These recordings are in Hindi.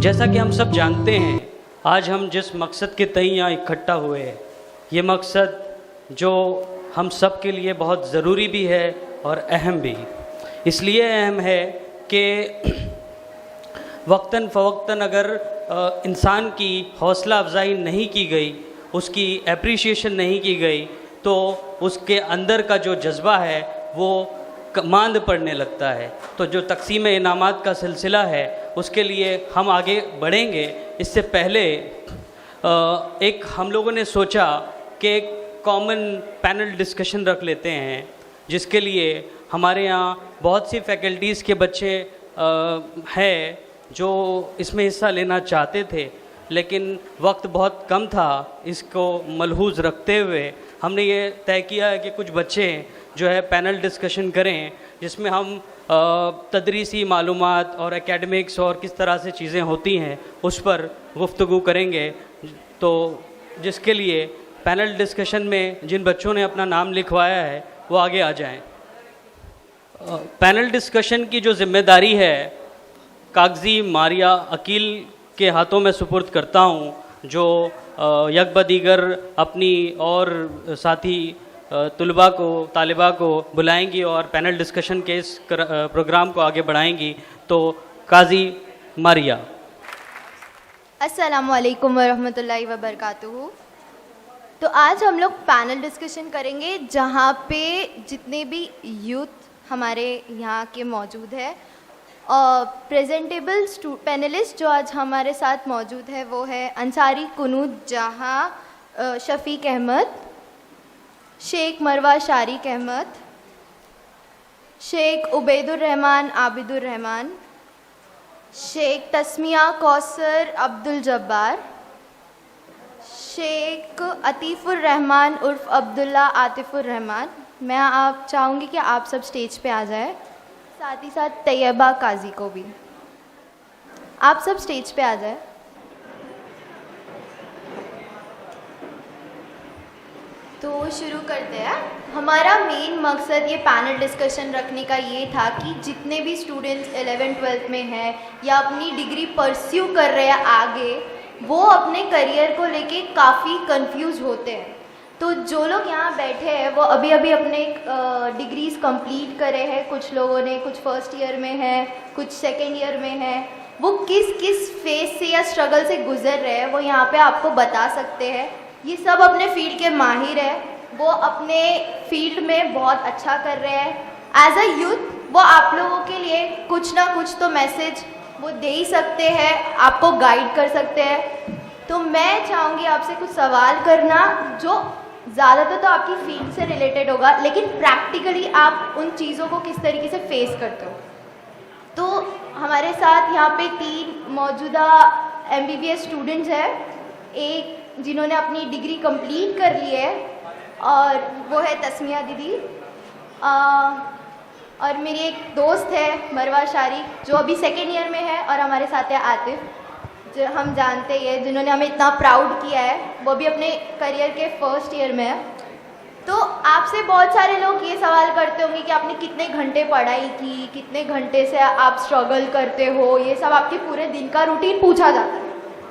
जैसा कि हम सब जानते हैं, आज हम जिस मकसद के तय यहाँ इकट्ठा हुए हैं, ये मकसद जो हम सब के लिए बहुत ज़रूरी भी है और अहम भी। इसलिए अहम है कि वक्तन फ़वक्तन अगर इंसान की हौसला अफजाई नहीं की गई, उसकी एप्रिशिएशन नहीं की गई, तो उसके अंदर का जो जज्बा है वो मांद पड़ने लगता है। तो जो तकसीम इनामात का सिलसिला है उसके लिए हम आगे बढ़ेंगे। इससे पहले एक हम लोगों ने सोचा कि एक कॉमन पैनल डिस्कशन रख लेते हैं, जिसके लिए हमारे यहाँ बहुत सी फैकल्टीज़ के बच्चे हैं जो इसमें हिस्सा लेना चाहते थे, लेकिन वक्त बहुत कम था। इसको मलहूज़ रखते हुए हमने ये तय किया है कि कुछ बच्चे जो है पैनल डिस्कशन करें, जिसमें हम तदरीसी मालूमात और एकेडमिक्स और किस तरह से चीज़ें होती हैं उस पर गुफ्तगू करेंगे। तो जिसके लिए पैनल डिस्कशन में जिन बच्चों ने अपना नाम लिखवाया है वो आगे आ जाएं। पैनल डिस्कशन की जो ज़िम्मेदारी है कागज़ी मारिया अकील के हाथों में सुपुर्द करता हूँ, जो यकबदीगर अपनी और साथी तुलबा को तालिबा को बुलाएंगी और पैनल डिस्कशन के इस प्रोग्राम को आगे बढ़ाएंगी। तो काजी मारिया। अस्सलामु अलैकुम वरहमतुल्लाहि वबरकातुहू। तो आज हम लोग पैनल डिस्कशन करेंगे जहाँ पे जितने भी यूथ हमारे यहाँ के मौजूद है। प्रेजेंटेबल पैनलिस्ट जो आज हमारे साथ मौजूद है वो है अंसारी कुनूत जहाँ शफीक अहमद, शेख मरवा शारिक अहमद, शेख उबैदुर रहमान आबिदुर रहमान, शेख तस्मिया कौसर अब्दुल जब्बार, शेख अतीफ़ुर रहमान उर्फ अब्दुल्ला आतिफ़ुर रहमान। मैं आप चाहूँगी कि आप सब स्टेज पे आ जाए, साथ ही साथ तैयबा काजी को भी आप सब स्टेज पे आ जाए। तो शुरू करते हैं। हमारा मेन मकसद ये पैनल डिस्कशन रखने का ये था कि जितने भी स्टूडेंट्स 11th-12th में हैं या अपनी डिग्री परस्यू कर रहे हैं आगे, वो अपने करियर को लेके काफ़ी कंफ्यूज होते हैं। तो जो लोग यहाँ बैठे हैं वो अभी अभी अपने डिग्रीज़ कंप्लीट करे हैं, कुछ लोगों ने कुछ फर्स्ट ईयर में है, कुछ सेकेंड ईयर में है, वो किस किस फेज से या स्ट्रगल से गुजर रहे हैं वो यहाँ पे आपको बता सकते हैं। ये सब अपने फील्ड के माहिर है, वो अपने फील्ड में बहुत अच्छा कर रहे हैं। एज अ यूथ वो आप लोगों के लिए कुछ ना कुछ तो मैसेज वो दे ही सकते हैं, आपको गाइड कर सकते हैं। तो मैं चाहूँगी आपसे कुछ सवाल करना जो ज़्यादातर तो आपकी फील्ड से रिलेटेड होगा, लेकिन प्रैक्टिकली आप उन चीज़ों को किस तरीके से फेस करते हो। तो हमारे साथ यहाँ पे 3 मौजूदा MBBS स्टूडेंट्स हैं, एक जिन्होंने अपनी डिग्री कंप्लीट कर ली है और वो है तस्मिया दीदी, और मेरी एक दोस्त है मरवा शारिक जो अभी सेकेंड ईयर में है, और हमारे साथ है आतिफ जो हम जानते हैं जिन्होंने हमें इतना प्राउड किया है, वो भी अपने करियर के फर्स्ट ईयर में है। तो आपसे बहुत सारे लोग ये सवाल करते होंगे कि आपने कितने घंटे पढ़ाई की, कितने घंटे से आप स्ट्रगल करते हो, ये सब आपके पूरे दिन का रूटीन पूछा जाता है।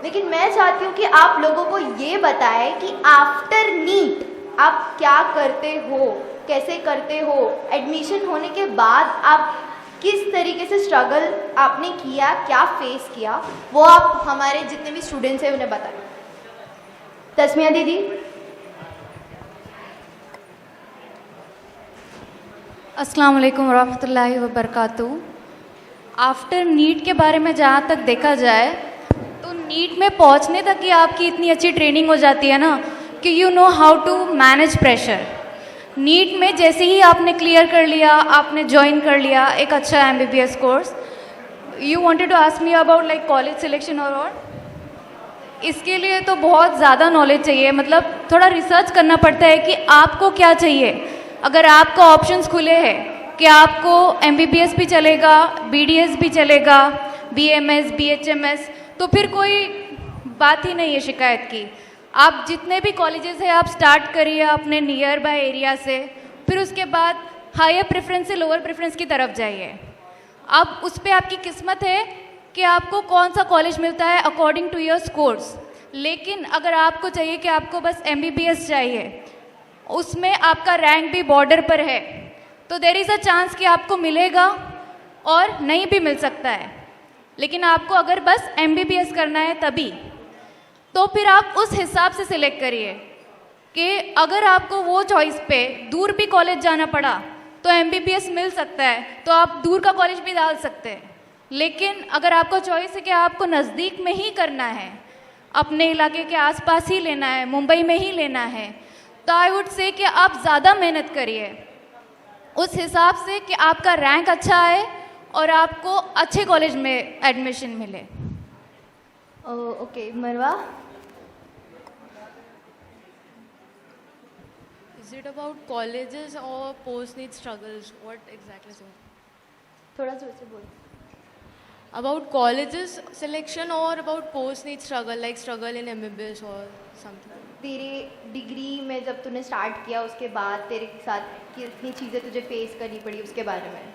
लेकिन मैं चाहती हूँ कि आप लोगों को ये बताएं कि आफ्टर नीट आप क्या करते हो, कैसे करते हो, एडमिशन होने के बाद आप किस तरीके से स्ट्रगल आपने किया, क्या फेस किया, वो आप हमारे जितने भी स्टूडेंट्स हैं उन्हें बताएं। तस्मिया दीदी। अस्सलाम वालेकुम रहमतुल्लाहि व बरकातुहू। आफ्टर नीट के बारे में जहाँ तक देखा जाए तो नीट में पहुँचने तक ही आपकी इतनी अच्छी ट्रेनिंग हो जाती है ना कि you know how to manage pressure. NEET में जैसे ही आपने क्लियर कर लिया, आपने ज्वाइन कर लिया एक अच्छा MBBS course, you wanted to ask me about like college selection और व्हाट। इसके लिए तो बहुत ज़्यादा नॉलेज चाहिए, मतलब थोड़ा रिसर्च करना पड़ता है कि आपको क्या चाहिए। अगर आपको ऑप्शंस खुले हैं कि आपको MBBS भी चलेगा, BDS भी चलेगा, BMS, BHMS, तो फिर कोई बात ही नहीं है शिकायत की। आप जितने भी कॉलेजेस हैं आप स्टार्ट करिए अपने नियर बाय एरिया से, फिर उसके बाद हायर प्रेफरेंस से लोअर प्रेफरेंस की तरफ जाइए। अब उस पर आपकी किस्मत है कि आपको कौन सा कॉलेज मिलता है अकॉर्डिंग टू योर स्कोर्स। लेकिन अगर आपको चाहिए कि आपको बस MBBS चाहिए, उसमें आपका रैंक भी बॉर्डर पर है, तो देयर इज़ अ चांस कि आपको मिलेगा और नहीं भी मिल सकता है। लेकिन आपको अगर बस MBBS करना है तभी, तो फिर आप उस हिसाब से सिलेक्ट करिए कि अगर आपको वो चॉइस पे दूर भी कॉलेज जाना पड़ा तो MBBS मिल सकता है, तो आप दूर का कॉलेज भी डाल सकते हैं। लेकिन अगर आपको चॉइस है कि आपको नज़दीक में ही करना है, अपने इलाके के आसपास ही लेना है, मुंबई में ही लेना है, तो आई वुड से कि आप ज़्यादा मेहनत करिए उस हिसाब से कि आपका रैंक अच्छा आए और आपको अच्छे कॉलेज में एडमिशन मिले। ओके मरवा। Is it about colleges or post-need struggles? What exactly is it? थोड़ा जोर से बोल। About colleges selection or about post-need struggle, like struggle in MBBS or something? तेरे डिग्री में जब तूने स्टार्ट किया उसके बाद तेरे साथ कितनी चीज़ें तुझे फेस करनी पड़ी उसके बारे में।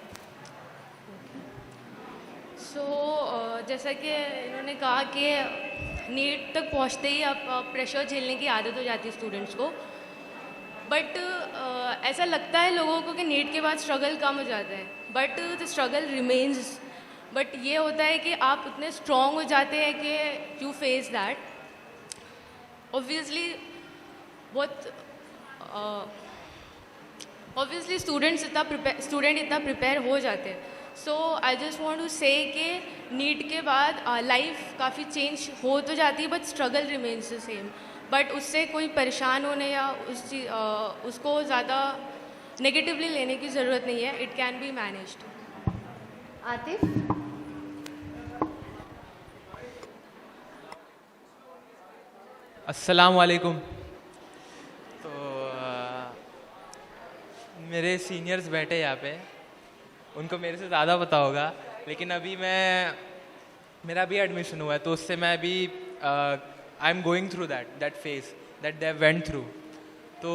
So जैसा कि इन्होंने कहा कि नीट तक पहुंचते ही अब प्रेशर झेलने की आदत हो जाती है स्टूडेंट्स को, बट ऐसा लगता है लोगों को कि नीट के बाद स्ट्रगल कम हो जाता है, but the struggle remains. But ये होता है कि आप इतने स्ट्रॉन्ग हो जाते हैं कि यू फेस दैट। ऑब्वियसली बहुत ऑब्वियसली स्टूडेंट इतना प्रिपेयर हो जाते हैं। सो आई जस्ट वांट टू से कि नीट के बाद लाइफ काफ़ी चेंज हो तो जाती है, but struggle remains the same. But उससे कोई परेशान होने या उसको ज़्यादा नेगेटिवली लेने की ज़रूरत नहीं है, it can be managed. Atif. अस्सलाम वालेकुम। तो मेरे सीनियर्स बैठे यहाँ पे, उनको मेरे से ज़्यादा पता होगा, लेकिन अभी मेरा भी एडमिशन हुआ है, तो उससे मैं अभी I am going through that phase that they went through. तो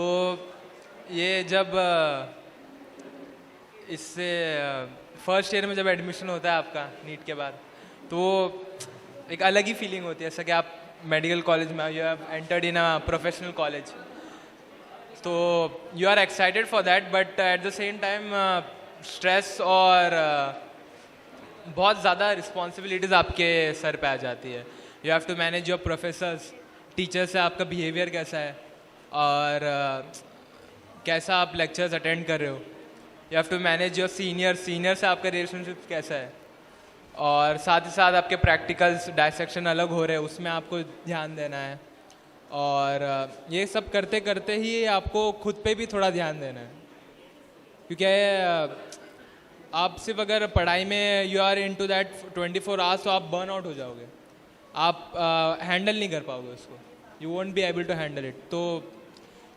ये जब इससे फर्स्ट ईयर में जब एडमिशन होता है आपका नीट के बाद, तो एक अलग ही फीलिंग होती है, जैसा कि आप मेडिकल कॉलेज में you have entered in a professional college, तो you are excited for that, but at the same time stress और बहुत ज़्यादा रिस्पॉन्सिबिलिटीज़ आपके सर पे आ जाती है। You have to manage your professors, teacher से आपका बिहेवियर कैसा है और कैसा आप लेक्चर्स अटेंड कर रहे हो। You have to manage your senior से आपका रिलेशनशिप कैसा है, और साथ ही साथ आपके प्रैक्टिकल्स डायसेक्शन अलग हो रहे हैं, उसमें आपको ध्यान देना है। और ये सब करते करते ही आपको खुद पे भी थोड़ा ध्यान देना है, क्योंकि आप सिर्फ अगर पढ़ाई में you are into that 24 hours, तो आप बर्न आउट हो जाओगे, आप हैंडल नहीं कर पाओगे उसको, you won't be able to handle it. तो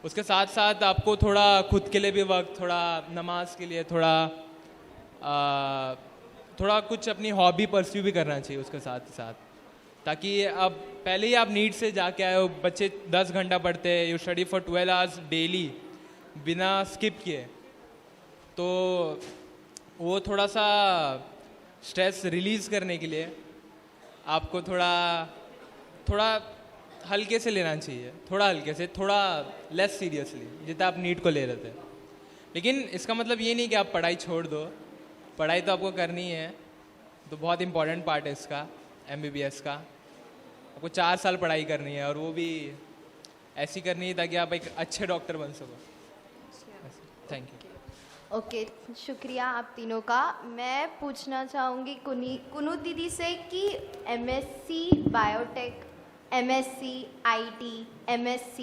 उसके साथ साथ आपको थोड़ा खुद के लिए भी वक्त, थोड़ा नमाज के लिए, थोड़ा कुछ अपनी हॉबी परस्यू भी करना चाहिए उसके साथ साथ, ताकि अब पहले ही आप नीट से जाके आए हो, बच्चे 10 घंटा पढ़ते हैं, you study for 12 hours daily बिना स्किप किए, तो वो थोड़ा सा स्ट्रेस रिलीज़ करने के लिए आपको थोड़ा हल्के से लेना चाहिए, थोड़ा हल्के से, थोड़ा लेस सीरियसली, जितना आप नीट को ले रहे थे। लेकिन इसका मतलब ये नहीं कि आप पढ़ाई छोड़ दो, पढ़ाई तो आपको करनी है, तो बहुत इंपॉर्टेंट पार्ट है इसका MBBS का। आपको 4 साल पढ़ाई करनी है, और वो भी ऐसी करनी है ताकि आप एक अच्छे डॉक्टर बन सको। Thank you. ओके, शुक्रिया आप तीनों का। मैं पूछना चाहूँगी कुनू दीदी से कि MSc biotech, MSc IT, MSc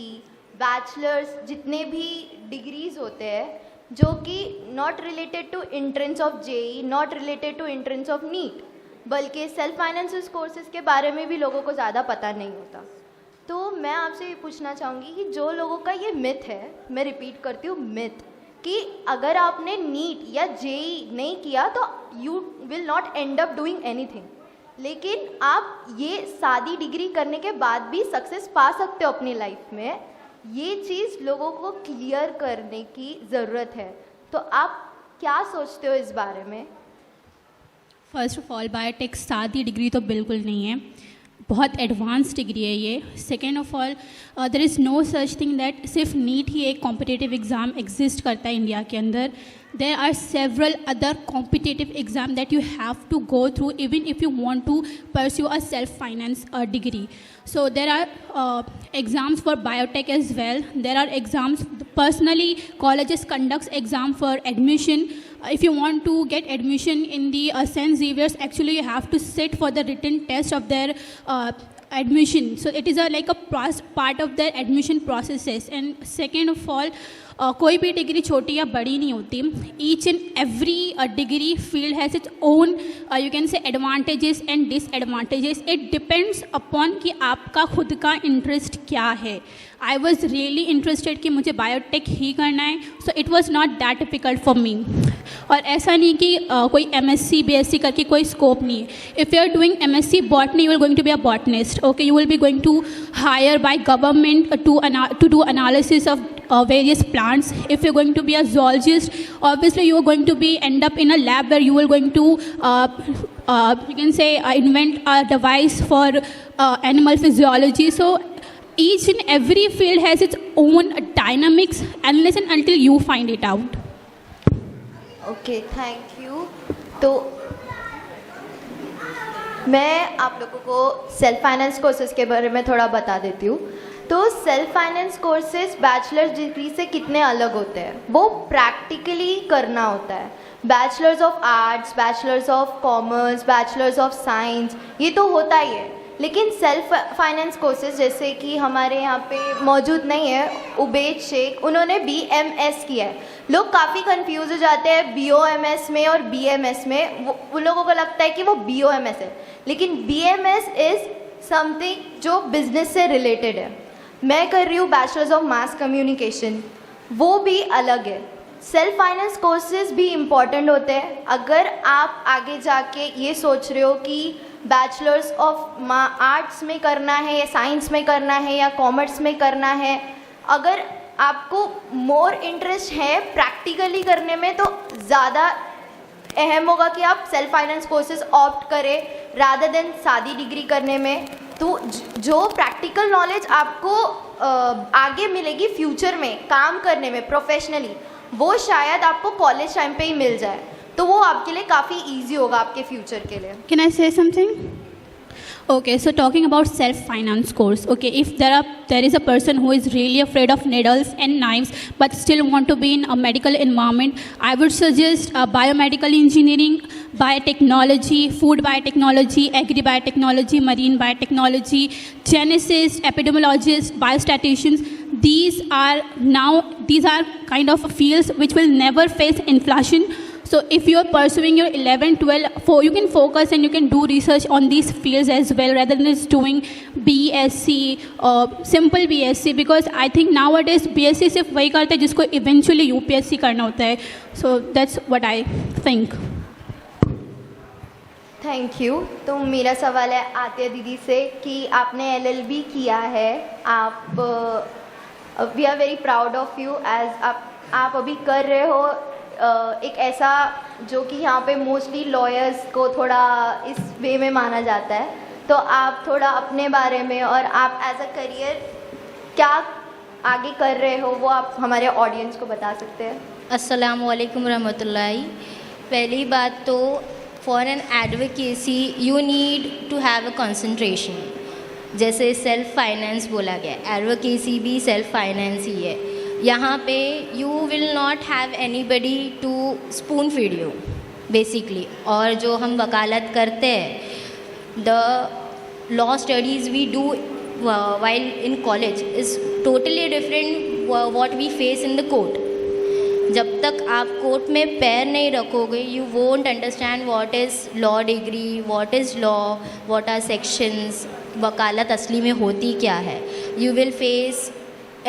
bachelors, जितने भी डिग्रीज़ होते हैं जो कि not related to entrance of JEE, not related to entrance of NEET, बल्कि सेल्फ फाइनेंस कोर्सेज के बारे में भी लोगों को ज़्यादा पता नहीं होता। तो मैं आपसे ये पूछना चाहूँगी कि जो लोगों का ये मिथ है, मैं रिपीट करती हूँ मिथ, कि अगर आपने नीट या JEE नहीं किया तो you will not and up doing anything, लेकिन आप ये सादी डिग्री करने के बाद भी सक्सेस पा सकते हो अपनी लाइफ में, ये चीज़ लोगों को क्लियर करने की ज़रूरत है। तो आप क्या सोचते हो इस बारे में? फर्स्ट ऑफ ऑल बायोटेक सादी डिग्री तो बिल्कुल नहीं है, बहुत एडवांस डिग्री है ये। Second of all there is no such thing that सिर्फ नीट ही एक कॉम्पिटिटिव एग्ज़ाम एग्जिस्ट करता है इंडिया के अंदर। there are several other competitive exams that you have to go through even if you want to pursue a self-finance degree. So there are exams for biotech as well. There are exams, personally colleges conducts exam for admission. If you want to get admission in the St. Xavier's, actually you have to sit for the written test of their admission. So it is like a part of their admission processes. And second of all, कोई भी डिग्री छोटी या बड़ी नहीं होती. Each and every degree field has its own you can से advantages and disadvantages. It depends upon कि आपका खुद का इंटरेस्ट क्या है. आई वॉज रियली इंटरेस्टेड कि मुझे बायोटेक ही करना है, so it was not that difficult for me. और ऐसा नहीं कि कोई MSc BSc करके कोई स्कोप नहीं है. If you are doing MSc botany, you are going to be a botanist. Okay, you will be going to hire by government to do analysis of various plants. If you're going to be a zoologist, obviously you are going to be end up in a lab where you are going to you can say invent a device for animal physiology. So each and every field has its own dynamics unless and until you find it out. Okay, thank you. तो मैं आप लोगों को सेल्फ फाइनेंस कोर्सेज के बारे में थोड़ा बता देती हूँ. तो self finance courses bachelors degree से कितने अलग होते हैं, वो प्रैक्टिकली करना होता है. Bachelors of arts, bachelors of commerce, bachelors of science, ये तो होता ही है. लेकिन सेल्फ फाइनेंस कोर्सेज जैसे कि हमारे यहाँ पे मौजूद नहीं है, उबैद शेख, उन्होंने BMS किया है. लोग काफ़ी कंफ्यूज हो जाते हैं BOMS में और BMS में. उन लोगों को लगता है कि वो BOMS है, लेकिन BMS इज़ समथिंग जो बिजनेस से रिलेटेड है. मैं कर रही हूँ बैचलर्स ऑफ मास कम्युनिकेशन, वो भी अलग है. सेल्फ फाइनेंस कोर्सेज भी इम्पॉर्टेंट होते हैं. अगर आप आगे जाके ये सोच रहे हो कि बैचलर्स ऑफ आर्ट्स में करना है या साइंस में करना है या कॉमर्स में करना है, अगर आपको मोर इंटरेस्ट है प्रैक्टिकली करने में, तो ज़्यादा अहम होगा कि आप सेल्फ फाइनेंस कोर्सेज ऑप्ट करें रादर देन सादी डिग्री करने में. तो जो प्रैक्टिकल नॉलेज आपको आगे मिलेगी फ्यूचर में काम करने में प्रोफेशनली, वो शायद आपको कॉलेज टाइम पे ही मिल जाए, तो वो आपके लिए काफ़ी इजी होगा आपके फ्यूचर के लिए. Can I say something? Okay, so talking about self-finance course. Okay, if there is a person who is really afraid of needles and knives but still want to be in a medical environment, I would suggest biomedical engineering, biotechnology, food biotechnology, agri biotechnology, marine biotechnology, geneticists, epidemiologists, biostatisticians. These are kind of fields which will never face inflation. So if you are pursuing your 11, 12, you can focus and you can do research on these fields as well rather than just doing BSc or simple BSc, because I think nowadays BSc सिर्फ वही करते हैं जिसको eventually UPSC करना होता है. So that's what I think. Thank you. तो मेरा सवाल है आतिया दीदी से कि आपने LLB किया है, आप we are very proud of you as आप अभी कर रहे हो एक ऐसा जो कि यहाँ पे मोस्टली लॉयर्स को थोड़ा इस वे में माना जाता है. तो आप थोड़ा अपने बारे में और आप एज अ करियर क्या आगे कर रहे हो वो आप हमारे ऑडियंस को बता सकते हैं. अस्सलाम वालेकुम रहमतुल्लाहि. पहली बात तो for an advocacy you need to have a concentration. जैसे सेल्फ फाइनेंस बोला गया, एडवोकेसी भी सेल्फ फाइनेंस ही है. यहाँ पे you will not have anybody to spoon feed you basically. और जो हम वकालत करते हैं, the law studies we do while in college is totally different what we face in the court. जब तक आप कोर्ट में पैर नहीं रखोगे you won't understand what is law degree, what is law, what are sections, वकालत असली में होती क्या है. You will face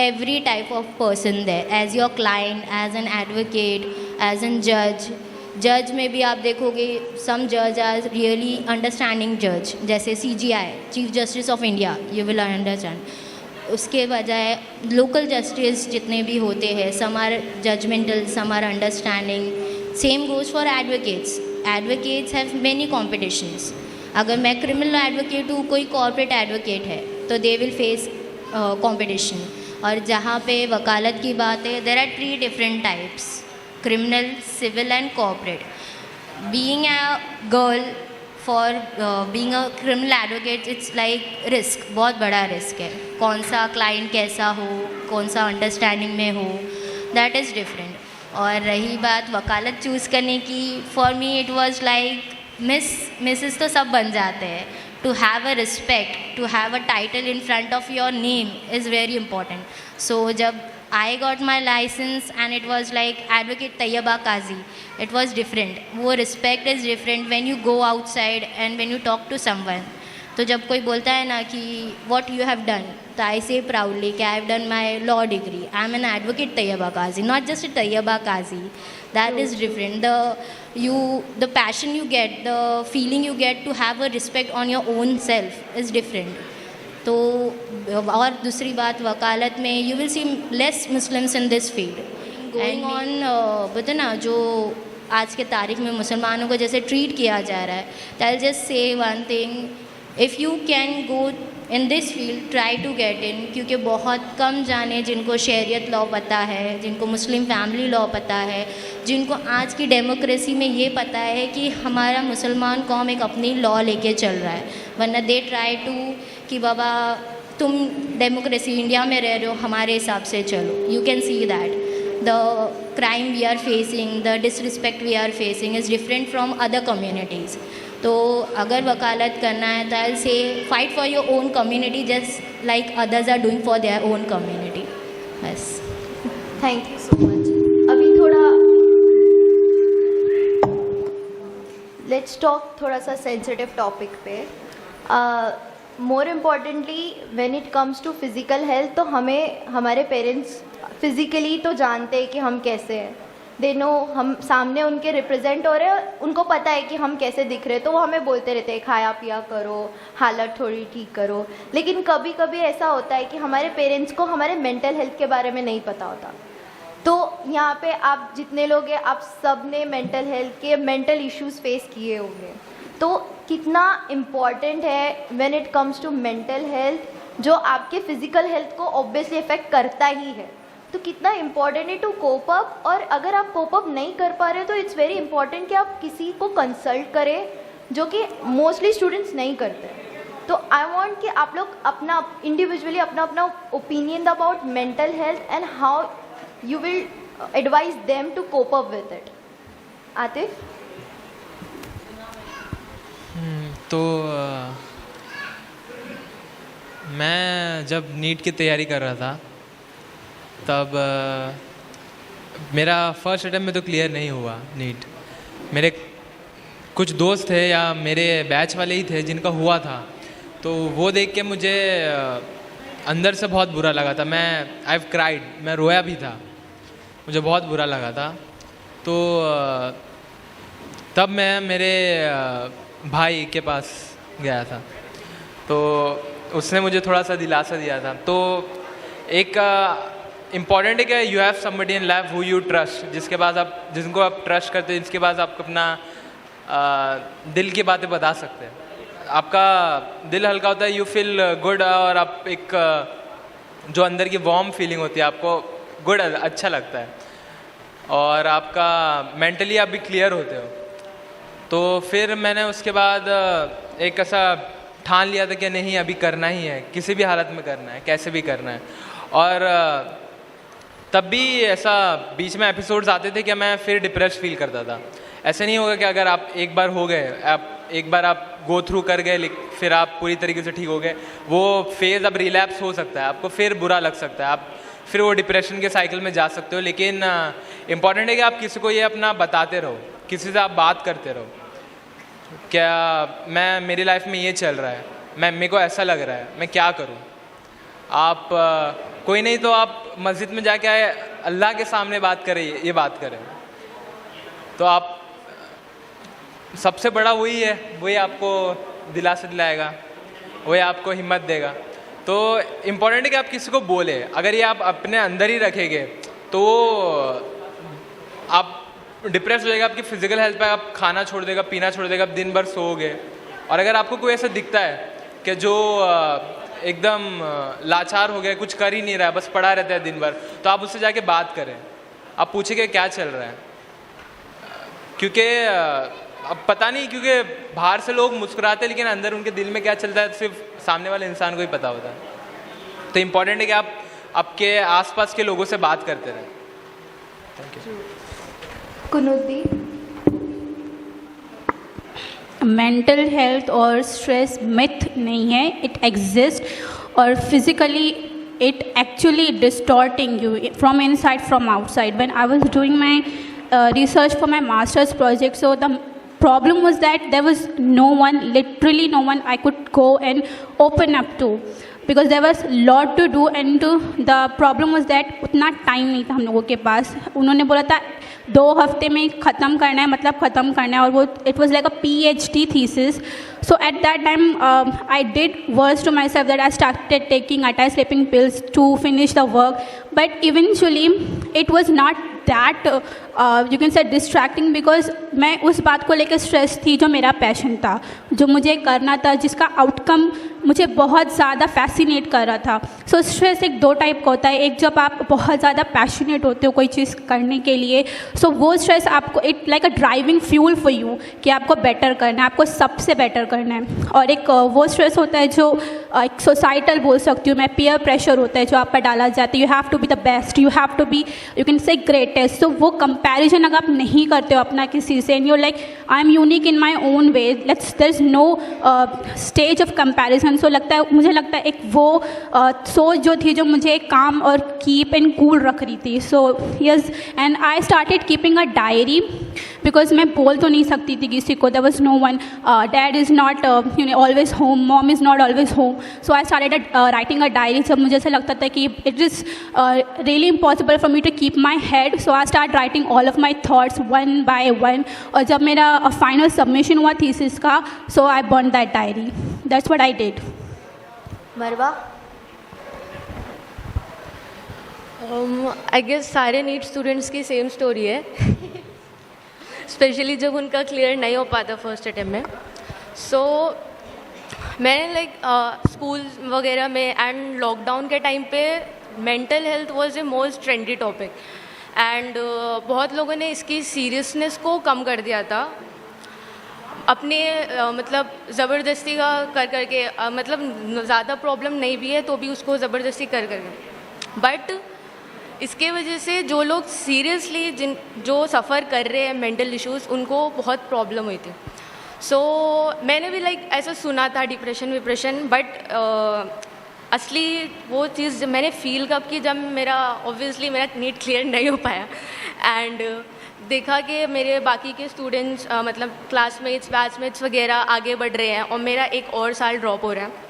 every type of person there as your client, as an advocate, as an judge. जज में भी आप देखोगे some judge are really understanding judge, जैसे CJI chief justice of India, you will understand. उसके बजाय लोकल जस्टिस जितने भी होते हैं, some are judgmental, some are understanding. Same goes for advocates. Advocates have many competitions. अगर मैं क्रिमिनल एडवोकेट हूँ, कोई कॉर्पोरेट एडवोकेट है, तो दे विल फेस कॉम्पिटिशन. और जहाँ पे वकालत की बात है, there are 3 different types: criminal, civil and corporate. Being a girl for being a criminal advocate, it's like risk, बहुत बड़ा रिस्क है. कौन सा क्लाइंट कैसा हो, कौन सा अंडरस्टैंडिंग में हो, दैट इज़ डिफरेंट. और रही बात वकालत चूज़ करने की, for me it was like Mrs तो सब बन जाते हैं. To have a respect, to have a title in front of your name is very important. So जब I got my licence and it was like advocate Tayyaba Kazi, it was different. वो respect is different when you go outside and when you talk to someone. तो जब कोई बोलता है ना कि व्हाट यू हैव डन, तो आई से प्राउडली कि I have done my law degree, I am an advocate Tayyaba Qazi, not just Tayyaba Qazi. That is different. The passion you get, the feeling you get to have a respect on your own self is different. तो और दूसरी बात, वकालत में you will see less Muslims in this field. Going on, बता ना, जो आज के तारीख में मुसलमानों को जैसे ट्रीट किया जा रहा है, I'll just say one thing, if you can go in this field, try to get in. क्योंकि बहुत कम जाने जिनको शरीयत लॉ पता है, जिनको मुस्लिम फैमिली लॉ पता है, जिनको आज की डेमोक्रेसी में ये पता है कि हमारा मुसलमान कौम एक अपनी लॉ लेके चल रहा है. वरना दे ट्राई टू कि बाबा तुम डेमोक्रेसी इंडिया में रह रहे हो, हमारे हिसाब से चलो. You can see that the crime we are facing, the disrespect we are facing is different from other communities. तो अगर वकालत करना है तो I say fight for your own community just like others are doing for their own community. बस. Thank you so much. अभी थोड़ा लेट्स टॉक थोड़ा सा सेंसिटिव टॉपिक पे. More importantly when it comes to physical health, तो हमें हमारे पेरेंट्स फिज़िकली तो जानते हैं कि हम कैसे हैं. दे नो, हम सामने उनके रिप्रेजेंट हो रहे हैं, उनको पता है कि हम कैसे दिख रहे हैं, तो वो हमें बोलते रहते हैं खाया पिया करो, हालत थोड़ी ठीक करो. लेकिन कभी कभी ऐसा होता है कि हमारे पेरेंट्स को हमारे मेंटल हेल्थ के बारे में नहीं पता होता. तो यहाँ पे आप जितने लोग हैं, आप सब ने मेंटल हेल्थ के मेंटल इश्यूज़ फेस किए होंगे. तो कितना इम्पॉर्टेंट है when it comes to mental health, जो आपके फिज़िकल हेल्थ को ऑब्वियसली इफेक्ट करता ही है. तो कितना इम्पॉर्टेंट है टू कोप अप. और अगर आप कोप अप नहीं कर पा रहे हो तो इट्स वेरी इंपॉर्टेंट कि आप किसी को कंसल्ट करें, जो कि मोस्टली स्टूडेंट्स नहीं करते. तो आई वांट कि आप लोग अपना इंडिविजुअली अपना opinion about mental health and how you will advise them to cope up with it. Atif. तो मैं जब नीट की तैयारी कर रहा था, तब मेरा फर्स्ट अटेम्प्ट में तो क्लियर नहीं हुआ नीट. मेरे कुछ दोस्त थे या मेरे बैच वाले ही थे जिनका हुआ था, तो वो देख के मुझे अंदर से बहुत बुरा लगा था. आई हैव क्राइड, मैं रोया भी था, मुझे बहुत बुरा लगा था. तो तब मैं मेरे भाई के पास गया था, तो उसने मुझे थोड़ा सा दिलासा दिया था. तो एक इम्पॉर्टेंट है कि you have somebody in life who you trust, जिनको आप ट्रस्ट करते हैं, जिसके पास आप अपना दिल की बातें बता सकते हैं. आपका दिल हल्का होता है, यू फील गुड, और आप एक जो अंदर की वार्म फीलिंग होती है, आपको गुड, अच्छा लगता है, और आपका मेंटली आप भी क्लियर होते हो. तो फिर मैंने उसके बाद एक ऐसा ठान लिया था कि नहीं, अभी करना ही है, किसी भी हालत में करना है, कैसे भी करना है. और तब भी ऐसा बीच में एपिसोड्स आते थे कि मैं फिर डिप्रेस फील करता था. ऐसे नहीं होगा कि अगर आप एक बार हो गए, एक बार आप गो थ्रू कर गए, फिर आप पूरी तरीके से ठीक हो गए, वो फेज़ अब रिलैप्स हो सकता है, आपको फिर बुरा लग सकता है, आप फिर वो डिप्रेशन के साइकिल में जा सकते हो. लेकिन इम्पॉर्टेंट है कि आप किसी को ये अपना बताते रहो, किसी से आप बात करते रहो, क्या मेरी लाइफ में ये चल रहा है, मेरे को ऐसा लग रहा है, मैं क्या करूँ. आप कोई नहीं तो आप मस्जिद में जाके आए, अल्लाह के सामने बात करें, ये बात करें, तो आप सबसे बड़ा वही है, वही आपको दिलासा दिलाएगा, वही आपको हिम्मत देगा. तो इम्पॉर्टेंट है कि आप किसी को बोले. अगर ये आप अपने अंदर ही रखेंगे तो आप डिप्रेस हो जाएगा, आपकी फिजिकल हेल्थ पे, आप खाना छोड़ देगा, पीना छोड़ देगा, आप दिन भर सोओगे। और अगर आपको कोई ऐसा दिखता है कि जो एकदम लाचार हो गया, कुछ कर ही नहीं रहा है, बस पड़ा रहता है दिन भर, तो आप उससे जाके बात करें, आप पूछेंगे क्या चल रहा है। क्योंकि अब पता नहीं, क्योंकि बाहर से लोग मुस्कुराते हैं लेकिन अंदर उनके दिल में क्या चलता है सिर्फ सामने वाले इंसान को ही पता होता है। तो इम्पॉर्टेंट है कि आप आपके आसपास के लोगों से बात करते रहें। Thank you. कुनुद्दी। मेंटल हेल्थ और स्ट्रेस मिथ नहीं है, इट एग्जिस्ट, और physically it actually distorting you from inside from outside. When I was doing my research for my master's project, so the problem was that there was no one, literally no one I could go and open up to, because there was lot to do, and the problem was that उतना टाइम नहीं था हम लोगों के पास। उन्होंने बोला था 2 हफ्ते में ख़त्म करना है, मतलब ख़त्म करना है, और वो it was like a PhD thesis. So at that time I did worse to myself that I started taking anti-sleeping pills to finish the work, but eventually it was not that you can say distracting, because मैं उस बात को लेकर स्ट्रेस थी जो मेरा पैशन था, जो मुझे करना था, जिसका आउटकम मुझे बहुत ज़्यादा फैसिनेट कर रहा था। सो स्ट्रेस एक 2 टाइप का होता है, एक जब आप बहुत ज़्यादा पैशनेट होते हो कोई चीज़ करने के लिए, सो वो स्ट्रेस आपको it like a driving fuel for you कि आपको बेटर करना है, आपको सबसे बेटर करना है। और एक वो स्ट्रेस होता है जो एक सोसाइटल बोल सकती हूँ मैं, पीयर प्रेशर होता है जो आप पर डाला जाता है, you have to be the best, you have to be, you can say greatest. So वो कंपैरिजन अगर आप नहीं करते हो अपना किसी से, and you like I am unique in my own way, there is no stage of comparison. So लगता है, मुझे लगता है एक वो सोच जो थी जो मुझे काम और कीप एंड कूल रख रही थी। So yes, and I started keeping a diary, because मैं बोल तो नहीं सकती थी किसी को, there was no one, dad is not always home, mom is not always home, so I started writing a diary. जब मुझे ऐसा लगता था कि it is really impossible for me to keep my head, so I start writing all of my thoughts one by one. और जब मेरा फाइनल सबमिशन हुआ थीसिस का, so I burn that diary, that's what I did. मरवा। आई गेस सारे नीट स्टूडेंट्स की सेम स्टोरी है, स्पेशली जब उनका क्लियर नहीं हो पाता फर्स्ट अटेम्प्ट में। सो मैंने लाइक स्कूल वगैरह में एंड लॉकडाउन के टाइम पे mental health was a most trendy topic, and बहुत लोगों ने इसकी सीरियसनेस को कम कर दिया था अपने मतलब ज़बरदस्ती का कर करके, मतलब ज़्यादा प्रॉब्लम नहीं भी है तो भी उसको ज़बरदस्ती कर करके। बट इसके वजह से जो लोग सीरियसली जो सफ़र कर रहे हैं मेंटल इश्यूज़, उनको बहुत प्रॉब्लम हुई थी। सो मैंने भी लाइक ऐसा सुना था डिप्रेशन विप्रेशन, बट असली वो चीज़ जब मैंने फील कब की, जब मेरा ऑब्वियसली मेरा नीट क्लियर नहीं हो पाया, एंड देखा कि मेरे बाकी के स्टूडेंट्स मतलब क्लासमेट्स बैचमेट्स वगैरह आगे बढ़ रहे हैं और मेरा एक और साल ड्रॉप हो रहा है।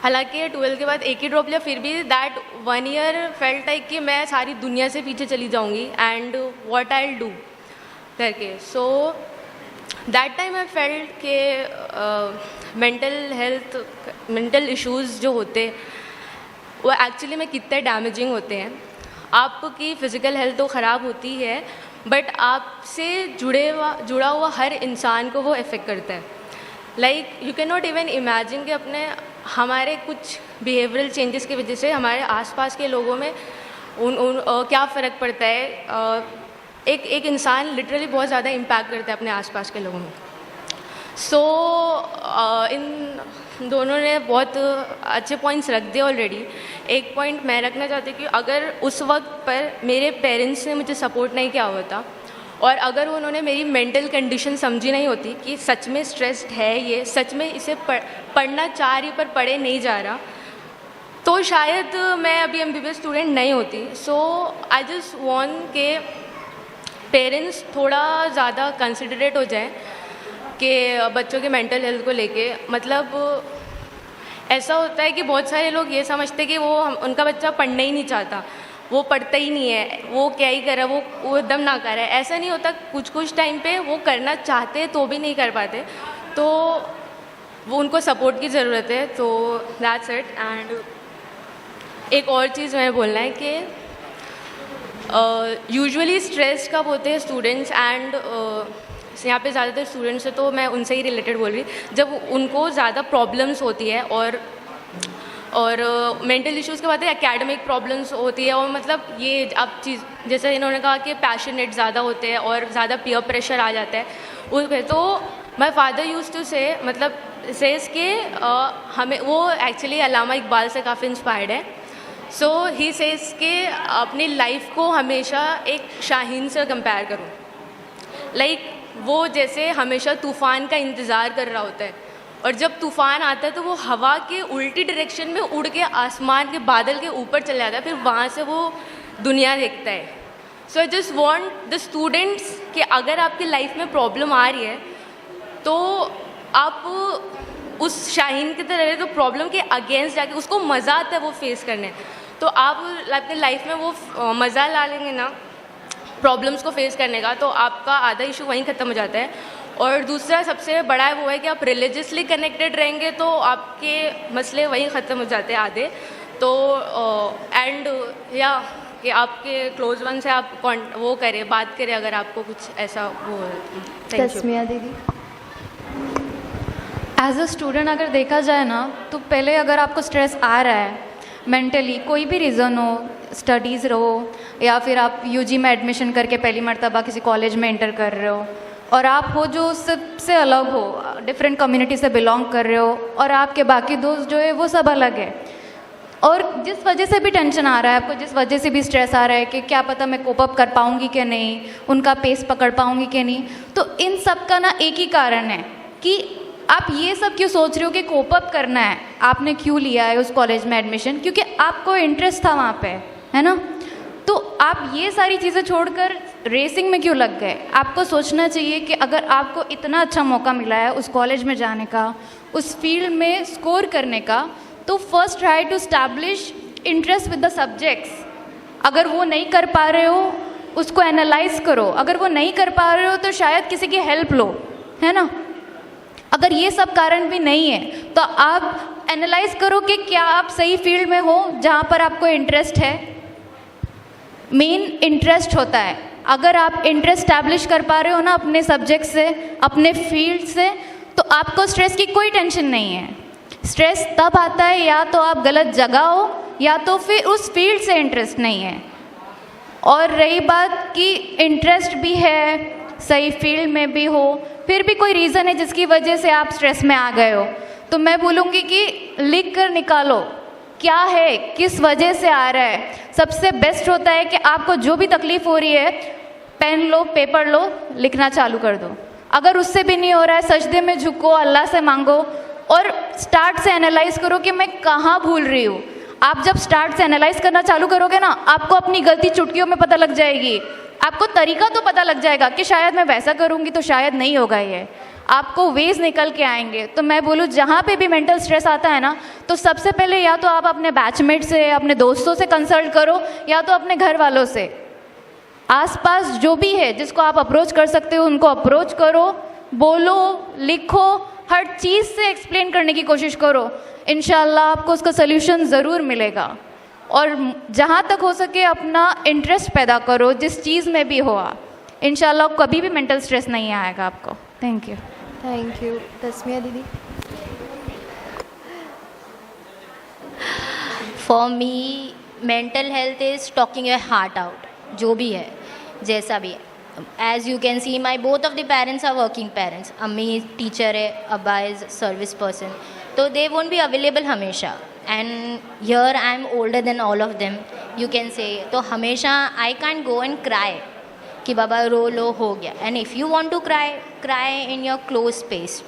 हालांकि 12 के बाद एक ही ड्रॉप लिया, फिर भी दैट 1 ईयर फेल्ट लाइक कि मैं सारी दुनिया से पीछे चली जाऊंगी and what I will do करके। So that time I felt कि मेंटल इश्यूज़ जो होते वो एक्चुअली में कितने डैमेजिंग होते हैं। आपकी फ़िज़िकल हेल्थ तो ख़राब होती है, बट आपसे जुड़ा हुआ हर इंसान को वो इफ़ेक्ट करता है। Like you can not even imagine कि हमारे कुछ बिहेवियरल चेंजेस की वजह से हमारे आसपास के लोगों में क्या फ़र्क पड़ता है। एक इंसान लिटरली बहुत ज़्यादा इम्पैक्ट करता है अपने आसपास के लोगों में। सो इन दोनों ने बहुत अच्छे पॉइंट्स रख दिए ऑलरेडी। एक पॉइंट मैं रखना चाहती हूँ कि अगर उस वक्त पर मेरे पेरेंट्स ने मुझे सपोर्ट नहीं किया होता और अगर उन्होंने मेरी मेंटल कंडीशन समझी नहीं होती कि सच में स्ट्रेस्ड है ये, सच में इसे पढ़ना चाह रही पर पढ़े नहीं जा रहा, तो शायद मैं अभी MBBS स्टूडेंट नहीं होती। सो आई जस्ट वांट के पेरेंट्स थोड़ा ज़्यादा कंसिडरेट हो जाए कि बच्चों के मेंटल हेल्थ को लेके। मतलब ऐसा होता है कि बहुत सारे लोग ये समझते हैं कि उनका बच्चा पढ़ना ही नहीं चाहता, वो पढ़ता ही नहीं है, वो क्या ही कर रहा है, वो एकदम ना कर रहा है। ऐसा नहीं होता, कुछ टाइम पे वो करना चाहते हैं तो भी नहीं कर पाते, तो वो उनको सपोर्ट की ज़रूरत है। तो दैट्स इट। एंड एक और चीज़ मैं बोलना है कि यूजुअली स्ट्रेस कब होते हैं स्टूडेंट्स एंड यहाँ पे ज़्यादातर स्टूडेंट्स हैं तो मैं उनसे ही रिलेटेड बोल रही, जब उनको ज़्यादा प्रॉब्लम्स होती है और मेंटल इश्यूज़ के बाद एकेडमिक प्रॉब्लम्स होती है, और मतलब ये अब चीज़ जैसे इन्होंने कहा कि पैशनेट ज़्यादा होते हैं और ज़्यादा पीयर प्रेशर आ जाता है उस पे। तो माय फादर यूज्ड टू से मतलब सेज के हमें वो एक्चुअली अल्लामा इकबाल से काफ़ी इंस्पायर्ड है। सो ही सेज के अपनी लाइफ को हमेशा एक शाहीन से कंपेयर करूँ, लाइक वो जैसे हमेशा तूफ़ान का इंतज़ार कर रहा होता है, और जब तूफ़ान आता है तो वो हवा के उल्टी डायरेक्शन में उड़ के आसमान के बादल के ऊपर चले जाता है, फिर वहाँ से वो दुनिया देखता है। So I just want the students कि अगर आपकी लाइफ में प्रॉब्लम आ रही है तो आप उस शाहीन की तरह तो प्रॉब्लम के अगेंस्ट जाके, उसको मज़ा आता है वो फेस करने, तो आप अपनी लाइफ में वो मज़ा ला लेंगे ना प्रॉब्लम्स को फेस करने का, तो आपका आधा इशू वहीं ख़त्म हो जाता है। और दूसरा सबसे बड़ा है वो है कि आप रिलीजियसली कनेक्टेड रहेंगे तो आपके मसले वहीं ख़त्म हो जाते हैं आधे। तो एंड या कि आपके क्लोज वन से आप वो करें, बात करें अगर आपको कुछ ऐसा वो है। Thank you. तस्मिया दीदी। एज अ स्टूडेंट अगर देखा जाए ना, तो पहले अगर आपको स्ट्रेस आ रहा है मेंटली, कोई भी रीज़न हो, स्टडीज़ रहो या फिर आप यूजी में एडमिशन करके पहली मर्तबा किसी कॉलेज में एंटर कर रहे हो, और आप हो जो सबसे अलग हो, डिफरेंट कम्युनिटी से बिलोंग कर रहे हो, और आपके बाकी दोस्त जो है वो सब अलग है, और जिस वजह से भी टेंशन आ रहा है आपको, जिस वजह से भी स्ट्रेस आ रहा है कि क्या पता मैं कोप अप कर पाऊँगी कि नहीं, उनका पेस पकड़ पाऊँगी कि नहीं, तो इन सब का ना एक ही कारण है कि आप ये सब क्यों सोच रहे हो कि कोप अप करना है। आपने क्यों लिया है उस कॉलेज में एडमिशन? क्योंकि आपको इंटरेस्ट था वहाँ पे, है ना? तो आप ये सारी चीज़ें छोड़कर रेसिंग में क्यों लग गए? आपको सोचना चाहिए कि अगर आपको इतना अच्छा मौका मिला है उस कॉलेज में जाने का, उस फील्ड में स्कोर करने का, तो first try to establish interest with the subjects. अगर वो नहीं कर पा रहे हो उसको एनालाइज करो, अगर वो नहीं कर पा रहे हो तो शायद किसी की हेल्प लो, है ना? अगर ये सब कारण भी नहीं है तो आप एनालाइज करो कि क्या आप सही फील्ड में हो जहाँ पर आपको इंटरेस्ट है। मेन इंटरेस्ट होता है। अगर आप इंटरेस्ट स्टैब्लिश कर पा रहे हो ना अपने सब्जेक्ट से, अपने फील्ड से, तो आपको स्ट्रेस की कोई टेंशन नहीं है। स्ट्रेस तब आता है या तो आप गलत जगह हो या तो फिर उस फील्ड से इंटरेस्ट नहीं है। और रही बात कि इंटरेस्ट भी है, सही फील्ड में भी हो, फिर भी कोई रीज़न है जिसकी वजह से आप स्ट्रेस में आ गए हो, तो मैं बोलूँगी कि लिख कर निकालो क्या है, किस वजह से आ रहा है। सबसे बेस्ट होता है कि आपको जो भी तकलीफ़ हो रही है, पेन लो, पेपर लो, लिखना चालू कर दो। अगर उससे भी नहीं हो रहा है, सजदे में झुको, अल्लाह से मांगो और स्टार्ट से एनालाइज करो कि मैं कहाँ भूल रही हूँ। आप जब स्टार्ट से एनालाइज करना चालू करोगे ना, आपको अपनी गलती चुटकियों में पता लग जाएगी। आपको तरीका तो पता लग जाएगा कि शायद मैं वैसा करूँगी तो शायद नहीं होगा ये, आपको वेज निकल के आएंगे। तो मैं बोलूँ जहाँ पे भी मेंटल स्ट्रेस आता है ना, तो सबसे पहले या तो आप अपने बैचमेट से, अपने दोस्तों से कंसल्ट करो, या तो अपने घर वालों से। आसपास जो भी है जिसको आप अप्रोच कर सकते हो उनको अप्रोच करो, बोलो, लिखो, हर चीज़ से एक्सप्लेन करने की कोशिश करो। इंशाल्लाह आपको उसका सल्यूशन ज़रूर मिलेगा। और जहाँ तक हो सके अपना इंटरेस्ट पैदा करो जिस चीज़ में भी हो आप, इंशाल्लाह कभी भी मेंटल स्ट्रेस नहीं आएगा आपको। Thank you. Thank you. Tasmia दीदी। For me mental health is talking your heart out, जो भी है जैसा भी है। As you can see my both of the parents are working parents. अम्मी टीचर है, अब्बा इज़ सर्विस पर्सन, तो दे वोंट बी अवेलेबल हमेशा। And here I am older than all of them, you can say. तो हमेशा I can't go and cry कि बाबा रो लो, हो गया। And if you want to cry, cry in your close space.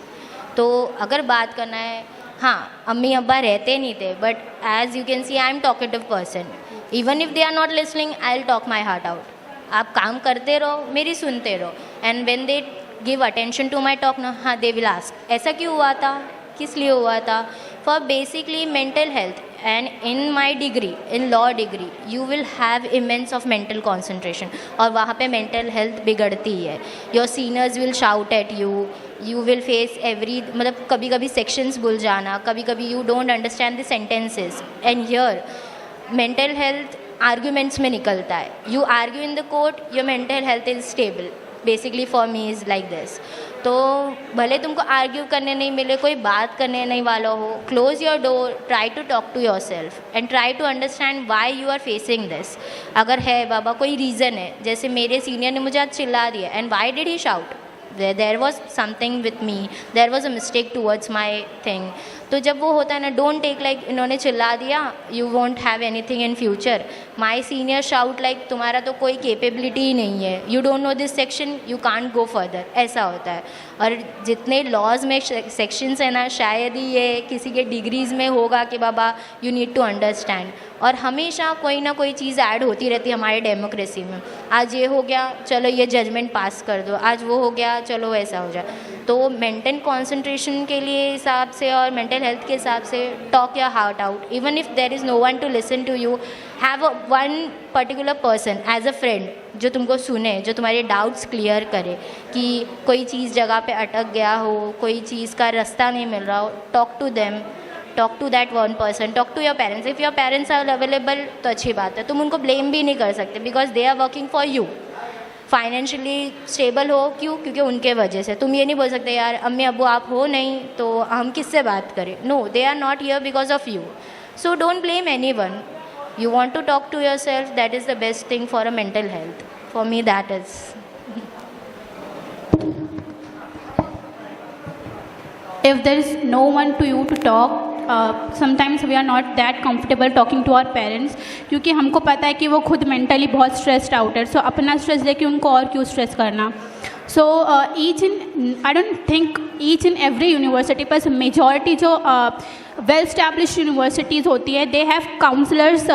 तो अगर बात करना है, हाँ अम्मी अब्बा रहते नहीं थे, but as you can see I am talkative person. Even if they are not listening, I will talk my heart out. आप काम करते रहो, मेरी सुनते रहो, and when they give attention to my talk ना, हाँ दे विल आस्क ऐसा क्यों हुआ था, किस लिए हुआ था। For basically mental health, and in my degree, in law degree, you will have immense of mental concentration, और वहाँ पे मेंटल हेल्थ बिगड़ती है। Your seniors will shout at you, you will face every, मतलब कभी कभी सेक्शंस भूल जाना, कभी कभी you don't understand the sentences. And here mental health arguments में निकलता है. You argue in the court, your mental health is stable. Basically for me is like this. तो भले तुमको आर्ग्यू करने नहीं मिले, कोई बात करने नहीं वाला हो, close your door, try to talk to yourself and try to understand why you are facing this. अगर है बाबा कोई रीज़न है, जैसे मेरे सीनियर ने मुझे आज चिल्ला दिया, and why did he shout? there was something with me, there was a mistake towards my thing. तो जब वो होता है ना, डोंट टेक लाइक इन्होंने चिल्ला दिया, you won't have anything in future. My senior shout like तुम्हारा तो कोई कैपेबिलिटी ही नहीं है, you don't know this section, you can't go further. ऐसा होता है. और जितने लॉज में सेक्शंस है ना, शायद ही ये किसी के डिग्रीज़ में होगा कि बाबा यू नीड टू अंडरस्टैंड. और हमेशा कोई ना कोई चीज़ ऐड होती रहती है हमारे डेमोक्रेसी में. आज ये हो गया, चलो ये जजमेंट पास कर दो, आज वो हो गया, चलो ऐसा हो जाए. तो मेंटल कंसंट्रेशन के लिए हिसाब से और मेंटल हेल्थ के हिसाब से talk your heart out. Even if there is no one to listen to you, have one particular person as a friend जो तुमको सुने, जो तुम्हारे डाउट्स क्लियर करे. कि कोई चीज़ जगह पे अटक गया हो, कोई चीज़ का रास्ता नहीं मिल रहा हो, talk to them, talk to that one person, talk to your parents. If your parents are available तो अच्छी बात है, तुम उनको ब्लेम भी नहीं कर सकते because they are working for you. Financially stable हो, क्यों? क्योंकि उनके वजह से. तुम ये नहीं बोल सकते यार अम्मी अब्बू आप हो नहीं तो हम किससे बात करें. No, they are not here because of you. So don't blame anyone. You want to talk to yourself, that is the best thing for a mental health. For me, that is. If there is no one to you to talk, sometimes we are not that comfortable talking to our parents, क्योंकि हमको पता है कि वो खुद मेंटली बहुत स्ट्रेस्ड आउट है. सो अपना स्ट्रेस लेके उनको और क्यों स्ट्रेस करना. So I don't think each and every university, पर मेजॉरिटी जो वेल स्टैब्लिश्ड यूनिवर्सिटीज़ होती है, they have counsellors,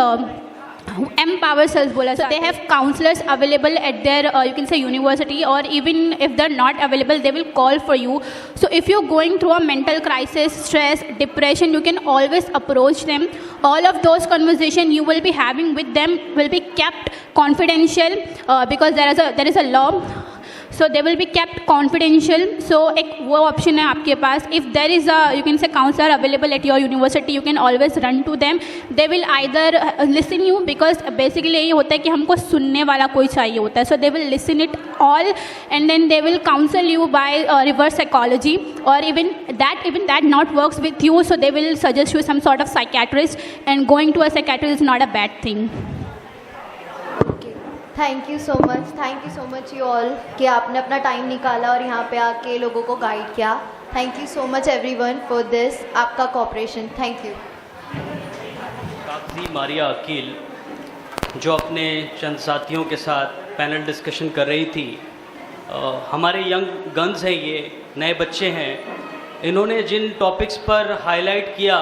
empower cells बोला. So they have counselors available at their you can say university, or even if they're not available they will call for you. So if you're going through a mental crisis, stress, depression, you can always approach them. All of those conversation you will be having with them will be kept confidential because there is a law. So they will be kept confidential. So एक वो option है आपके पास. If there is a you can say counselor available at your university, you can always run to them. They will either listen you, because basically यही होता है कि हमको सुनने वाला कोई चाहिए होता है. So they will listen it all and then they will counsel you by reverse psychology, or even that not works with you, so they will suggest you some sort of psychiatrist, and going to a psychiatrist is not a bad thing. Thank you so much you all कि आपने अपना टाइम निकाला और यहाँ पे आके लोगों को गाइड किया. Thank you so much everyone for this, आपका कोऑपरेशन. Thank you. कागजी मारिया अकील जो अपने चंद साथियों के साथ पैनल डिस्कशन कर रही थी, हमारे यंग गन्स हैं, ये नए बच्चे हैं. इन्होंने जिन टॉपिक्स पर हाईलाइट किया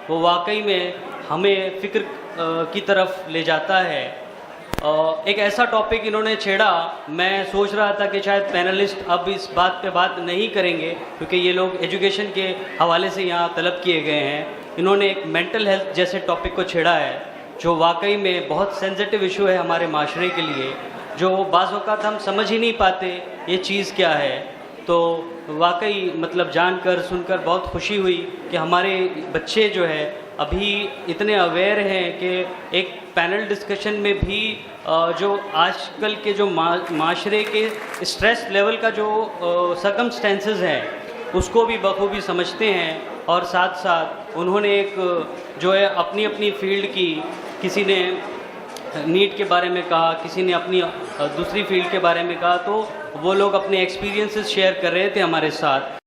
वो वाकई में हमें फ़िक्र की तरफ ले जाता है. एक ऐसा टॉपिक इन्होंने छेड़ा, मैं सोच रहा था कि शायद पैनलिस्ट अब इस बात पे बात नहीं करेंगे क्योंकि ये लोग एजुकेशन के हवाले से यहाँ तलब किए गए हैं. इन्होंने एक मेंटल हेल्थ जैसे टॉपिक को छेड़ा है जो वाकई में बहुत सेंसिटिव इशू है हमारे माशरे के लिए, जो बाज़ औक़ात हम समझ ही नहीं पाते ये चीज़ क्या है. तो वाकई मतलब जानकर सुनकर बहुत खुशी हुई कि हमारे बच्चे जो है अभी इतने अवेयर हैं कि एक पैनल डिस्कशन में भी जो आजकल के जो माशरे के स्ट्रेस लेवल का जो सर्कमस्टेंसेस हैं उसको भी बखूबी समझते हैं. और साथ साथ उन्होंने एक जो है अपनी अपनी फील्ड की, किसी ने नीट के बारे में कहा, किसी ने अपनी दूसरी फील्ड के बारे में कहा, तो वो लोग अपने एक्सपीरियंसेस शेयर कर रहे थे हमारे साथ.